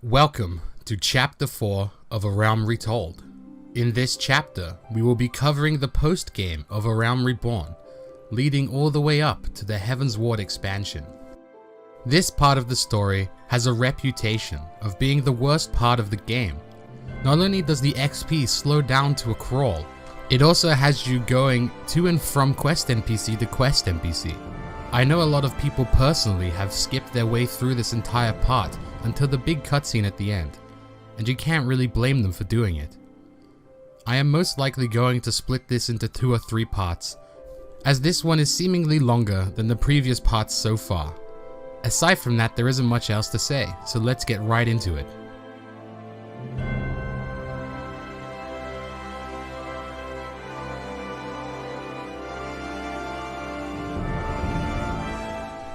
Welcome to Chapter 4 of A Realm Retold. In this chapter, we will be covering the post-game of A Realm Reborn, leading all the way up to the Heaven's Ward expansion. This part of the story has a reputation of being the worst part of the game. Not only does the XP slow down to a crawl, it also has you going to and from quest NPC to quest NPC. I know a lot of people personally have skipped their way through this entire part until the big cutscene at the end, and you can't really blame them for doing it. I am most likely going to split this into 2 or 3 parts, as this one is seemingly longer than the previous parts so far. Aside from that, there isn't much else to say, so let's get right into it.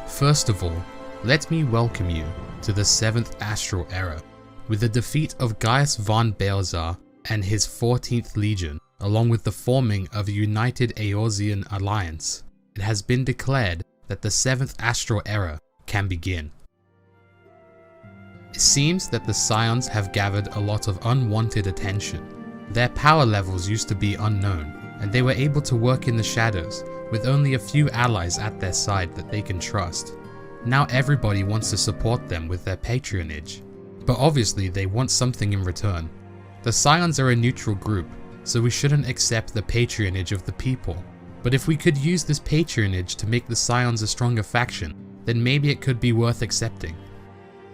First of all, let me welcome you to the 7th Astral Era, with the defeat of Gaius von Balzar and his 14th Legion, along with the forming of a united Eorzean alliance. It has been declared that the 7th Astral Era can begin. It seems that the Scions have gathered a lot of unwanted attention. Their power levels used to be unknown, and they were able to work in the shadows, with only a few allies at their side that they can trust. Now everybody wants to support them with their patronage, but obviously they want something in return. The Scions are a neutral group, so we shouldn't accept the patronage of the people. But if we could use this patronage to make the Scions a stronger faction, then maybe it could be worth accepting.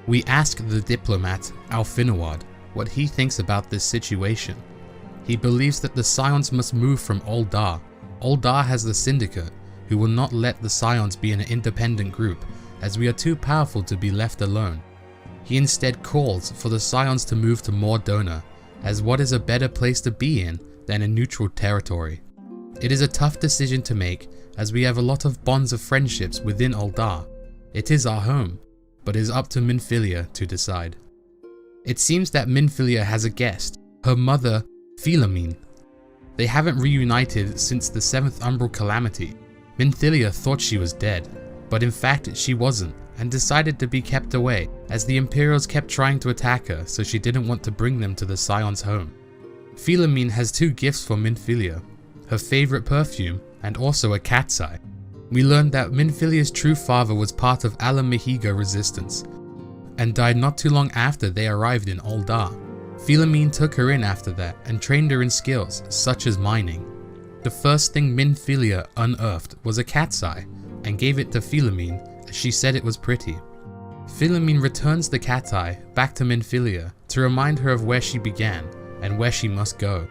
We ask the diplomat, Alfinawad, what he thinks about this situation. He believes that the Scions must move from Ul'dah. Ul'dah has the Syndicate, who will not let the Scions be an independent group, as we are too powerful to be left alone. He instead calls for the Scions to move to Mordona, as what is a better place to be in than a neutral territory. It is a tough decision to make, as we have a lot of bonds of friendships within Ul'dah. It is our home, but it is up to Minfilia to decide. It seems that Minfilia has a guest, her mother, Philemine. They haven't reunited since the 7th Umbral Calamity. Minfilia thought she was dead, but in fact she wasn't, and decided to be kept away, as the Imperials kept trying to attack her, so she didn't want to bring them to the Scions' home. Philemine has 2 gifts for Minfilia, her favourite perfume, and also a cat's eye. We learned that Minfilia's true father was part of Ala Mahiga resistance, and died not too long after they arrived in Ul'dah. Philemine took her in after that, and trained her in skills, such as mining. The first thing Minfilia unearthed was a cat's eye, and gave it to Philemine, as she said it was pretty. Philemine returns the cat eye back to Minfilia to remind her of where she began, and where she must go.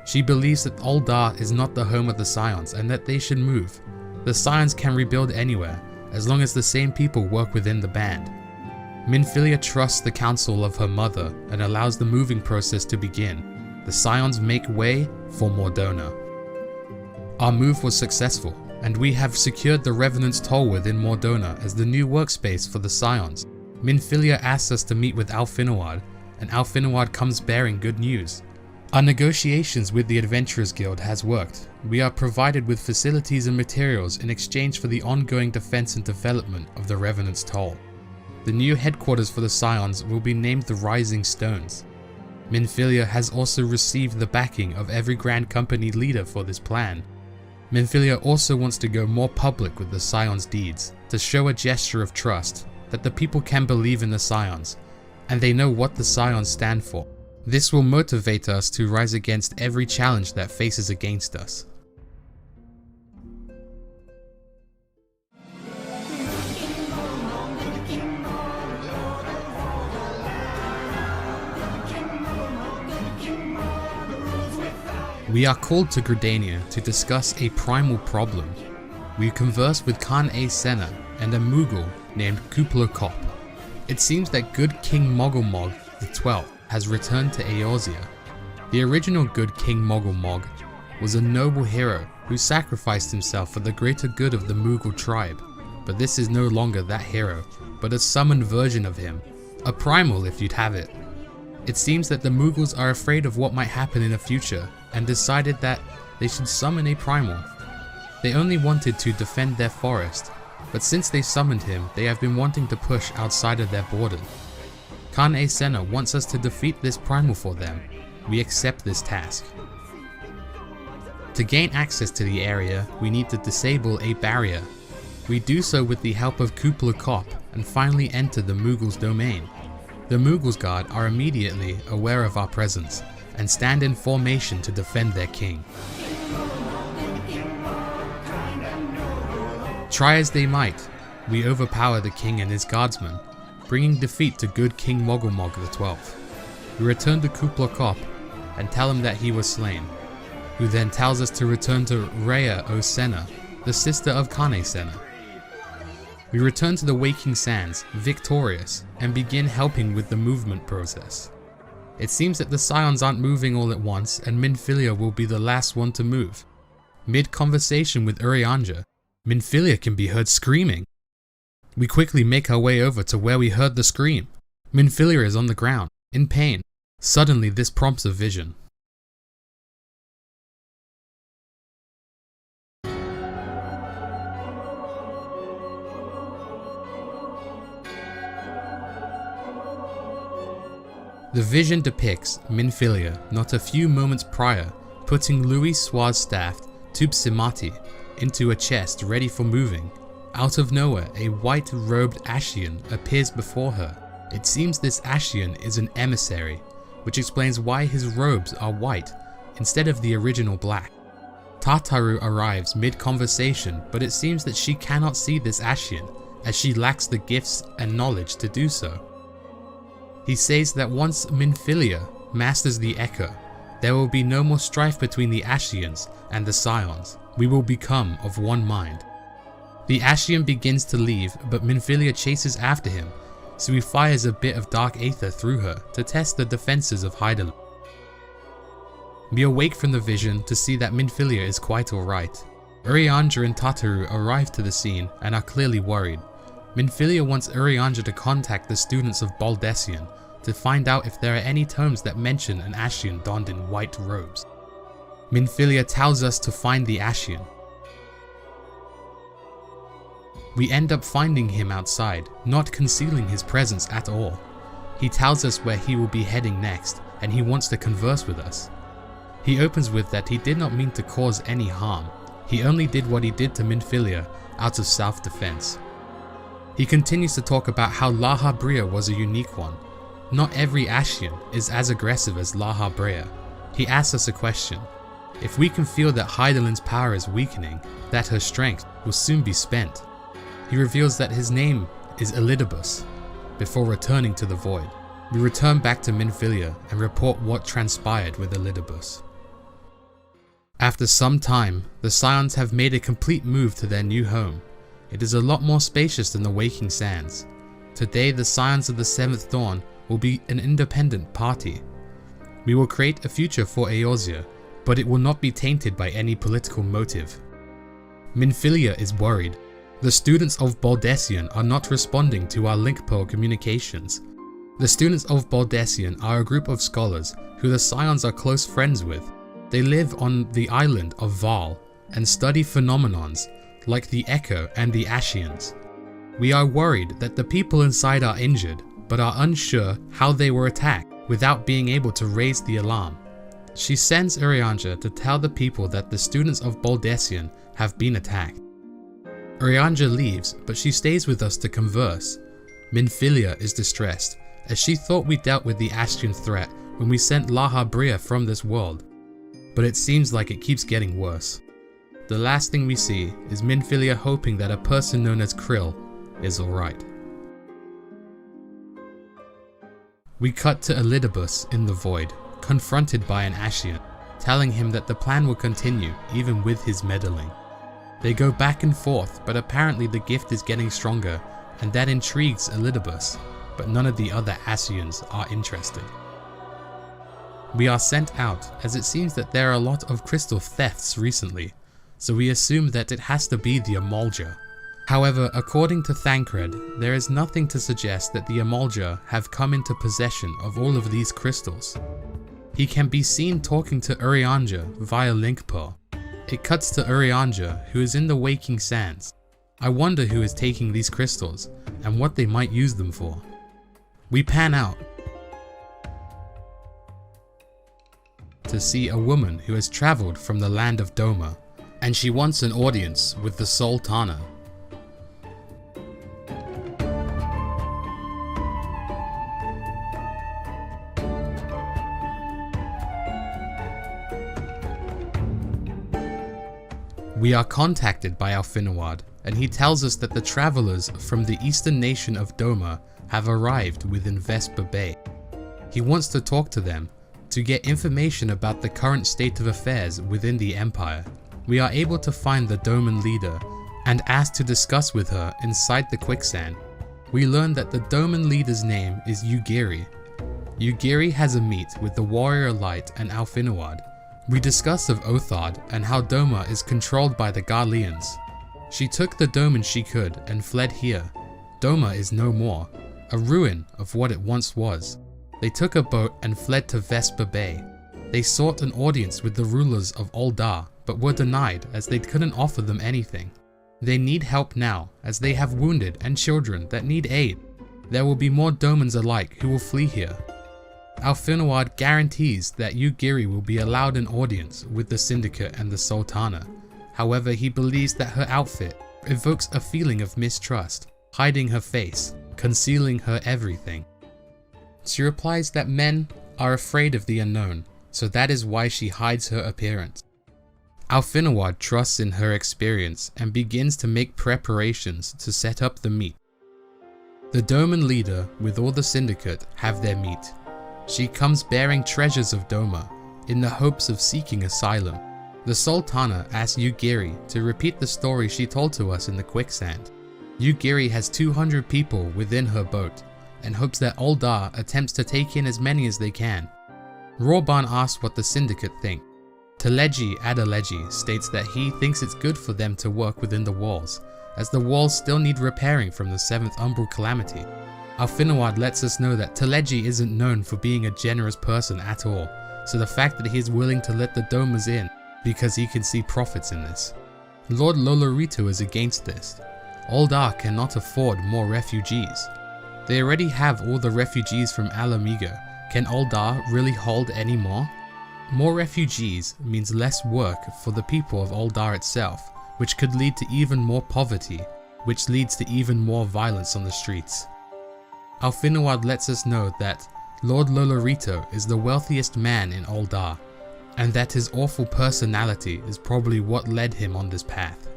She believes that Ul'dah is not the home of the Scions, and that they should move. The Scions can rebuild anywhere, as long as the same people work within the band. Minfilia trusts the counsel of her mother, and allows the moving process to begin. The Scions make way for Mordona. Our move was successful, and we have secured the Revenant's Toll within Mordona as the new workspace for the Scions. Minfilia asks us to meet with Alfinawad, and Alfinawad comes bearing good news. Our negotiations with the Adventurers Guild has worked. We are provided with facilities and materials in exchange for the ongoing defense and development of the Revenant's Toll. The new headquarters for the Scions will be named the Rising Stones. Minfilia has also received the backing of every Grand Company leader for this plan. Minfilia also wants to go more public with the Scions' deeds, to show a gesture of trust, that the people can believe in the Scions, and they know what the Scions stand for. This will motivate us to rise against every challenge that faces against us. We are called to Gridania to discuss a primal problem. We converse with Khan A. Senna and a Moggle named Kuplokop. It seems that good King Moggle Mog the 12th has returned to Eorzea. The original good King Moggle Mog was a noble hero who sacrificed himself for the greater good of the Moggle tribe, but this is no longer that hero, but a summoned version of him, a primal if you'd have it. It seems that the Moggles are afraid of what might happen in the future, and decided that they should summon a primal. They only wanted to defend their forest, but since they summoned him, they have been wanting to push outside of their border. Kane Senna wants us to defeat this primal for them. We accept this task. To gain access to the area, we need to disable a barrier. We do so with the help of Kublai Kop and finally enter the Moggle's domain. The Moggle's guard are immediately aware of our presence and stand in formation to defend their king. Try as they might, we overpower the king and his guardsmen, bringing defeat to good King Moggle XII. We return to Kublai Kop and tell him that he was slain, who then tells us to return to Rhea o Senna, the sister of Kane Senna. We return to the Waking Sands, victorious, and begin helping with the movement process. It seems that the Scions aren't moving all at once and Minfilia will be the last one to move. Mid-conversation with Urianger, Minfilia can be heard screaming. We quickly make our way over to where we heard the scream. Minfilia is on the ground, in pain. Suddenly this prompts a vision. The vision depicts Minfilia not a few moments prior putting Louis Swaz-staffed Tupsimati into a chest ready for moving. Out of nowhere, a white-robed Ascian appears before her. It seems this Ascian is an emissary, which explains why his robes are white instead of the original black. Tataru arrives mid-conversation, but it seems that she cannot see this Ascian as she lacks the gifts and knowledge to do so. He says that once Minfilia masters the Echo, there will be no more strife between the Ascians and the Scions. We will become of one mind. The Ascian begins to leave, but Minfilia chases after him, so he fires a bit of dark aether through her to test the defenses of Hydaelyn. We awake from the vision to see that Minfilia is quite alright. Urianger and Tataru arrive to the scene and are clearly worried. Minfilia wants Urianger to contact the students of Baldesion to find out if there are any tomes that mention an Ascian donned in white robes. Minfilia tells us to find the Ascian. We end up finding him outside, not concealing his presence at all. He tells us where he will be heading next, and he wants to converse with us. He opens with that he did not mean to cause any harm. He only did what he did to Minfilia out of self-defense. He continues to talk about how Laha Brea was a unique one. Not every Ascian is as aggressive as Laha Brea. He asks us a question. If we can feel that Hydaelyn's power is weakening, that her strength will soon be spent. He reveals that his name is Elidibus, before returning to the Void. We return back to Minfilia and report what transpired with Elidibus. After some time, the Scions have made a complete move to their new home. It is a lot more spacious than the Waking Sands. Today the Scions of the 7th Dawn will be an independent party. We will create a future for Eorzea, but it will not be tainted by any political motive. Minfilia is worried. The students of Baldesion are not responding to our link pearl communications. The students of Baldesion are a group of scholars who the Scions are close friends with. They live on the island of Val and study phenomenons like the Echo and the Ascians. We are worried that the people inside are injured, but are unsure how they were attacked without being able to raise the alarm. She sends Urianger to tell the people that the students of Baldesion have been attacked. Urianger leaves, but she stays with us to converse. Minfilia is distressed, as she thought we dealt with the Ascian threat when we sent Laha Brea from this world, but it seems like it keeps getting worse. The last thing we see is Minfilia hoping that a person known as Krill is alright. We cut to Elidibus in the Void, confronted by an Ascian, telling him that the plan will continue even with his meddling. They go back and forth, but apparently the gift is getting stronger, and that intrigues Elidibus, but none of the other Ascians are interested. We are sent out, as it seems that there are a lot of crystal thefts recently, so we assume that it has to be the Amalj'aa. However, according to Thancred, there is nothing to suggest that the Amalj'aa have come into possession of all of these crystals. He can be seen talking to Urianger via link pearl. It cuts to Urianger, who is in the Waking Sands. I wonder who is taking these crystals and what they might use them for. We pan out to see a woman who has traveled from the land of Doma, and she wants an audience with the Sultana. We are contacted by Alfinawad, and he tells us that the travelers from the eastern nation of Doma have arrived within Vesper Bay. He wants to talk to them to get information about the current state of affairs within the Empire. We are able to find the Doman leader and ask to discuss with her inside the quicksand. We learn that the Doman leader's name is Ugiri. Ugiri has a meet with the Warrior Light and Alfinawad. We discuss of Othard and how Doma is controlled by the Garleans. She took the Doman she could and fled here. Doma is no more, a ruin of what it once was. They took a boat and fled to Vesper Bay. They sought an audience with the rulers of Ul'dah, but were denied as they couldn't offer them anything. They need help now, as they have wounded and children that need aid. There will be more Domans alike who will flee here. Alfinawad guarantees that Ugiri will be allowed an audience with the Syndicate and the Sultana. However, he believes that her outfit evokes a feeling of mistrust, hiding her face, concealing her everything. She replies that men are afraid of the unknown, so that is why she hides her appearance. Alfinawad trusts in her experience and begins to make preparations to set up the meet. The Doman leader with all the Syndicate have their meet. She comes bearing treasures of Doma in the hopes of seeking asylum. The Sultana asks Ugiri to repeat the story she told to us in the quicksand. Ugiri has 200 people within her boat and hopes that Ul'dah attempts to take in as many as they can. Reborn asks what the Syndicate think. Teleji Adeleji states that he thinks it's good for them to work within the walls, as the walls still need repairing from the 7th Umbral Calamity. Alfinawad lets us know that Teleji isn't known for being a generous person at all, so the fact that he is willing to let the Domas in because he can see profits in this. Lord Lolorito is against this. Ul'dah cannot afford more refugees. They already have all the refugees from Alamiga. Can Ul'dah really hold any more? More refugees means less work for the people of Ul'dah itself, which could lead to even more poverty, which leads to even more violence on the streets. Alfinawad lets us know that Lord Lolorito is the wealthiest man in Ul'dah, and that his awful personality is probably what led him on this path.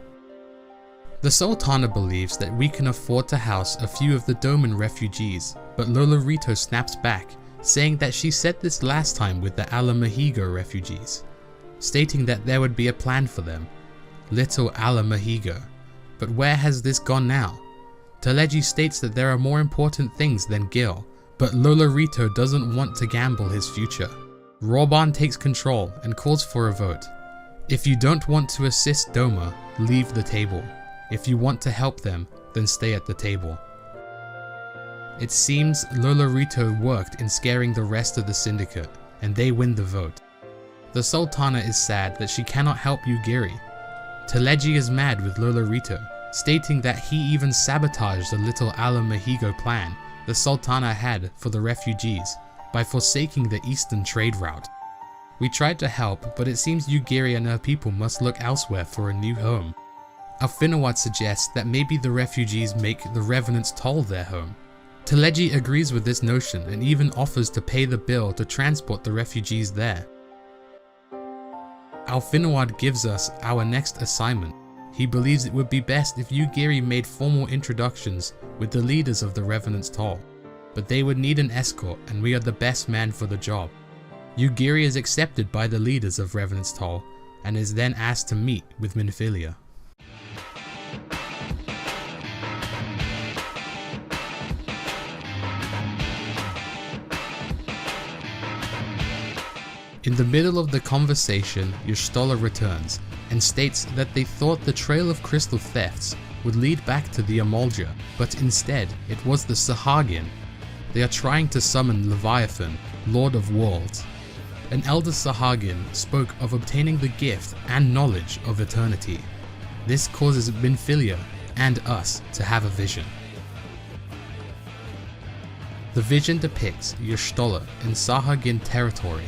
The Sultana believes that we can afford to house a few of the Doman refugees, but Lolorito snaps back, saying that she said this last time with the Alamahigo refugees, stating that there would be a plan for them. Little Alamahigo. But where has this gone now? Teleji states that there are more important things than Gil, but Lolorito doesn't want to gamble his future. Reborn takes control and calls for a vote. If you don't want to assist Doma, leave the table. If you want to help them, then stay at the table. It seems Lolorito worked in scaring the rest of the Syndicate, and they win the vote. The Sultana is sad that she cannot help Ugiri. Teleji is mad with Lolorito, stating that he even sabotaged the little Alamahigo plan the Sultana had for the refugees by forsaking the eastern trade route. We tried to help, but it seems Ugiri and her people must look elsewhere for a new home. Alfinawad suggests that maybe the refugees make the Revenant's Toll their home. Teleji agrees with this notion and even offers to pay the bill to transport the refugees there. Alfinawad gives us our next assignment. He believes it would be best if Ugiri made formal introductions with the leaders of the Revenant's Toll, but they would need an escort and we are the best man for the job. Ugiri is accepted by the leaders of Revenant's Toll and is then asked to meet with Minfilia. In the middle of the conversation, Y'shtola returns and states that they thought the trail of crystal thefts would lead back to the Amoldja, but instead it was the Sahagin. They are trying to summon Leviathan, Lord of Whorls. An elder Sahagin spoke of obtaining the gift and knowledge of eternity. This causes Minfilia and us to have a vision. The vision depicts Y'shtola in Sahagin territory.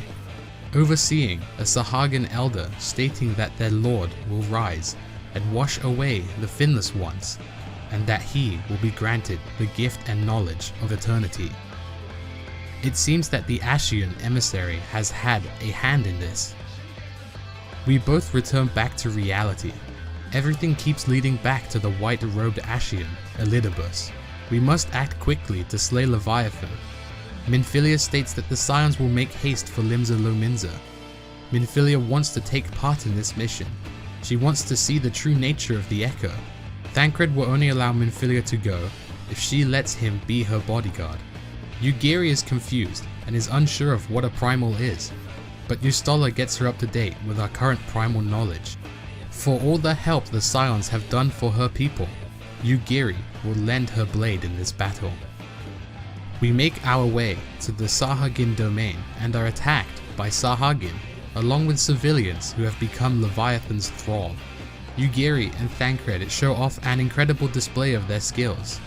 overseeing a Sahagin elder stating that their lord will rise and wash away the Finless Ones, and that he will be granted the gift and knowledge of eternity. It seems that the Ascian emissary has had a hand in this. We both return back to reality. Everything keeps leading back to the white-robed Ascian, Elidibus. We must act quickly to slay Leviathan. Minfilia states that the Scions will make haste for Limsa Lominsa. Minfilia wants to take part in this mission. She wants to see the true nature of the Echo. Thancred will only allow Minfilia to go if she lets him be her bodyguard. Ugiri is confused and is unsure of what a primal is, but Yustola gets her up to date with our current primal knowledge. For all the help the Scions have done for her people, Ugiri will lend her blade in this battle. We make our way to the Sahagin domain and are attacked by Sahagin, along with civilians who have become Leviathan's thrall. Ugiri and Thancred show off an incredible display of their skills.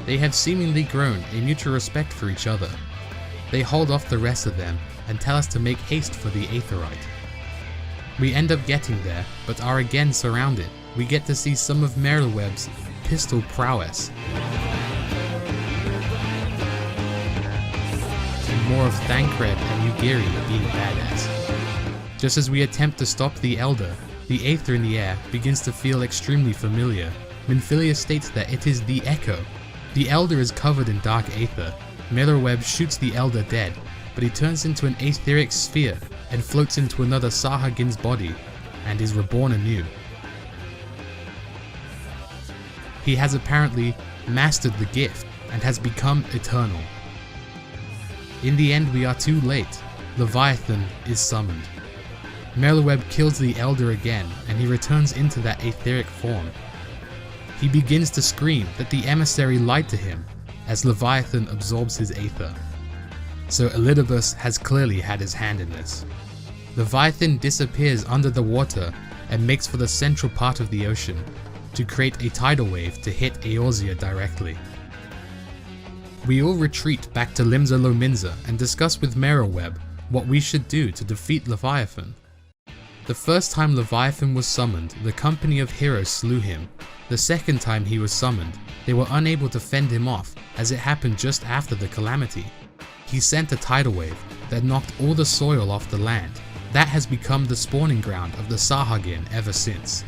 They have seemingly grown a mutual respect for each other. They hold off the rest of them and tell us to make haste for the Aetheryte. We end up getting there, but are again surrounded. We get to see some of Merylweb's pistol prowess, and more of Thancred and Ugiri being badass. Just as we attempt to stop the Elder, the Aether in the air begins to feel extremely familiar. Minfilia states that it is the Echo. The Elder is covered in dark aether. Merylweb shoots the Elder dead, but he turns into an etheric sphere and floats into another Sahagin's body and is reborn anew. He has apparently mastered the gift and has become eternal. In the end, we are too late. Leviathan is summoned. Merylweb kills the Elder again and he returns into that etheric form. He begins to scream that the emissary lied to him as Leviathan absorbs his aether. So Elidibus has clearly had his hand in this. Leviathan disappears under the water and makes for the central part of the ocean to create a tidal wave to hit Eorzea directly. We all retreat back to Limsa Lominsa and discuss with Merylweb what we should do to defeat Leviathan. The first time Leviathan was summoned, the company of heroes slew him. The second time he was summoned, they were unable to fend him off as it happened just after the calamity. He sent a tidal wave that knocked all the soil off the land. That has become the spawning ground of the Sahagin ever since.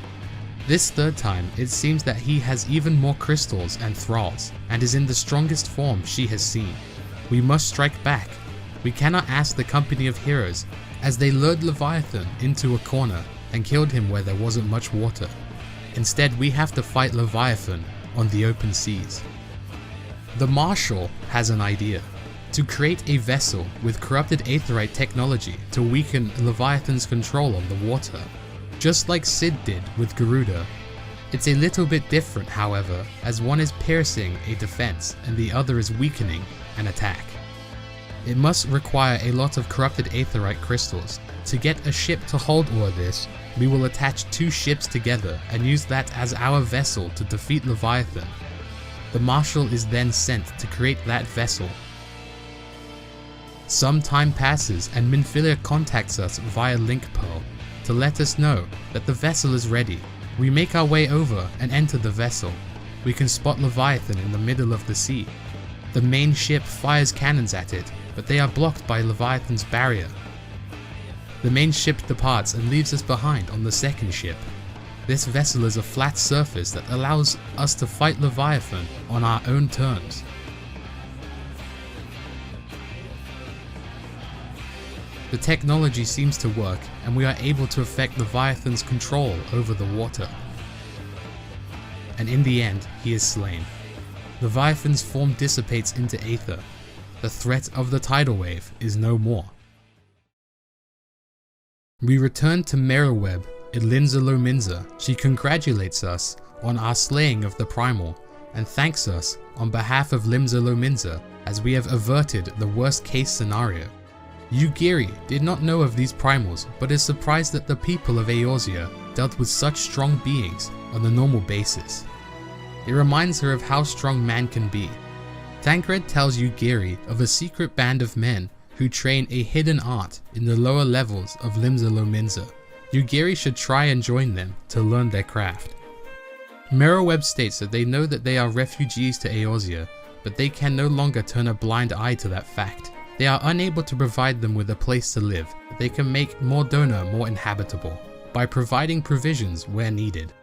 This third time, it seems that he has even more crystals and thralls, and is in the strongest form she has seen. We must strike back. We cannot ask the company of heroes, as they lured Leviathan into a corner and killed him where there wasn't much water. Instead, we have to fight Leviathan on the open seas. The Marshal has an idea: to create a vessel with corrupted aetherite technology to weaken Leviathan's control on the water, just like Sid did with Garuda. It's a little bit different, however, as one is piercing a defense and the other is weakening an attack. It must require a lot of corrupted aetherite crystals. To get a ship to hold all of this, we will attach two ships together and use that as our vessel to defeat Leviathan. The Marshal is then sent to create that vessel. Some time passes and Minfilia contacts us via Link Pearl to let us know that the vessel is ready. We make our way over and enter the vessel. We can spot Leviathan in the middle of the sea. The main ship fires cannons at it, but they are blocked by Leviathan's barrier. The main ship departs and leaves us behind on the second ship. This vessel is a flat surface that allows us to fight Leviathan on our own terms. The technology seems to work and we are able to affect Leviathan's control over the water. And in the end, he is slain. Leviathan's form dissipates into aether. The threat of the tidal wave is no more. We return to Merylweb in Limsa Lominsa. She congratulates us on our slaying of the primal, and thanks us on behalf of Limsa Lominsa as we have averted the worst case scenario. Yugiri did not know of these primals, but is surprised that the people of Eorzea dealt with such strong beings on a normal basis. It reminds her of how strong man can be. Tancred tells Yugiri of a secret band of men who train a hidden art in the lower levels of Limsa Lominsa. Yugiri should try and join them to learn their craft. Mirrorweb states that they know that they are refugees to Eorzea, but they can no longer turn a blind eye to that fact. They are unable to provide them with a place to live, but they can make Mordona more inhabitable by providing provisions where needed.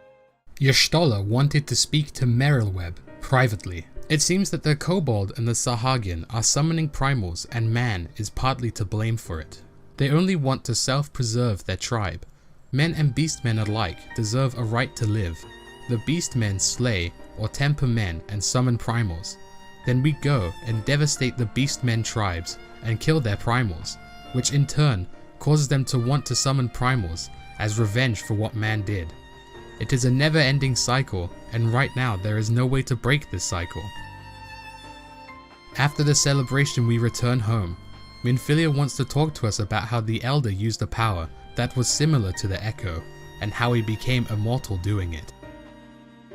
Y'shtola wanted to speak to Mirrorweb privately. It seems that the Kobold and the Sahagin are summoning primals, and man is partly to blame for it. They only want to self-preserve their tribe. Men and beastmen alike deserve a right to live. The beastmen slay or temper men and summon primals. Then we go and devastate the beastmen tribes and kill their primals, which in turn causes them to want to summon primals as revenge for what man did. It is a never-ending cycle, and right now there is no way to break this cycle. After the celebration we return home. Minfilia wants to talk to us about how the Elder used a power that was similar to the Echo, and how he became immortal doing it.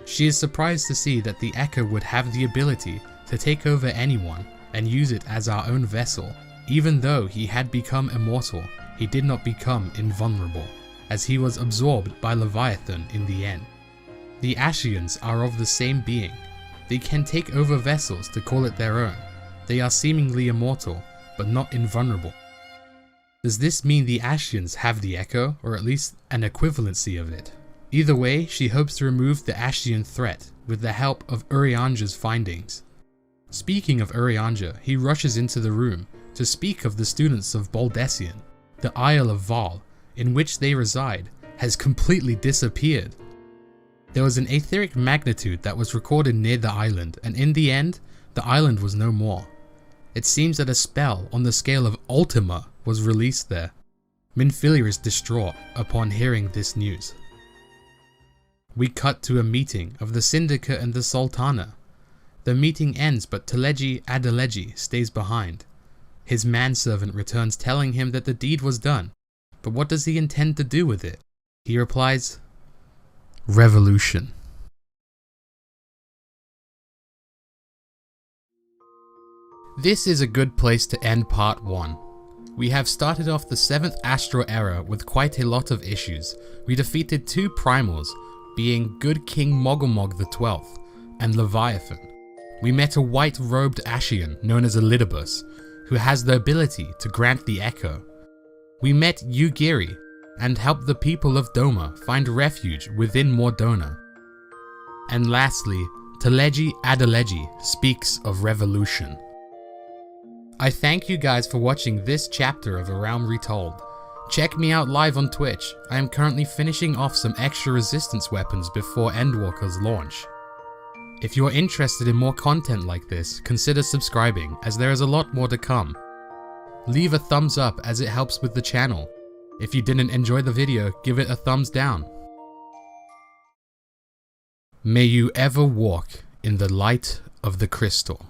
She is surprised to see that the Echo would have the ability to take over anyone and use it as our own vessel. Even though he had become immortal, he did not become invulnerable, as he was absorbed by Leviathan in the end. The Ascians are of the same being. They can take over vessels to call it their own. They are seemingly immortal, but not invulnerable. Does this mean the Ascians have the Echo, or at least an equivalency of it? Either way, she hopes to remove the Ascian threat with the help of Urianger's findings. Speaking of Urianger, he rushes into the room to speak of the students of Boldessian. The Isle of Val, in which they reside, has completely disappeared. There was an etheric magnitude that was recorded near the island, and in the end, the island was no more. It seems that a spell on the scale of Ultima was released there. Minfilia is distraught upon hearing this news. We cut to a meeting of the Syndicate and the Sultana. The meeting ends, but Teleji Adeleji stays behind. His manservant returns telling him that the deed was done, but what does he intend to do with it? He replies, "Revolution." This is a good place to end part 1. We have started off the 7th Astral Era with quite a lot of issues. We defeated 2 primals, being Good King Moggle the 12th and Leviathan. We met a white-robed Ascian known as Elidibus, who has the ability to grant the Echo. We met Yugiri and helped the people of Doma find refuge within Mordona. And lastly, Teleji Adeleji speaks of revolution. I thank you guys for watching this chapter of A Realm Retold. Check me out live on Twitch. I am currently finishing off some extra resistance weapons before Endwalker's launch. If you are interested in more content like this, consider subscribing, as there is a lot more to come. Leave a thumbs up as it helps with the channel. If you didn't enjoy the video, give it a thumbs down. May you ever walk in the light of the crystal.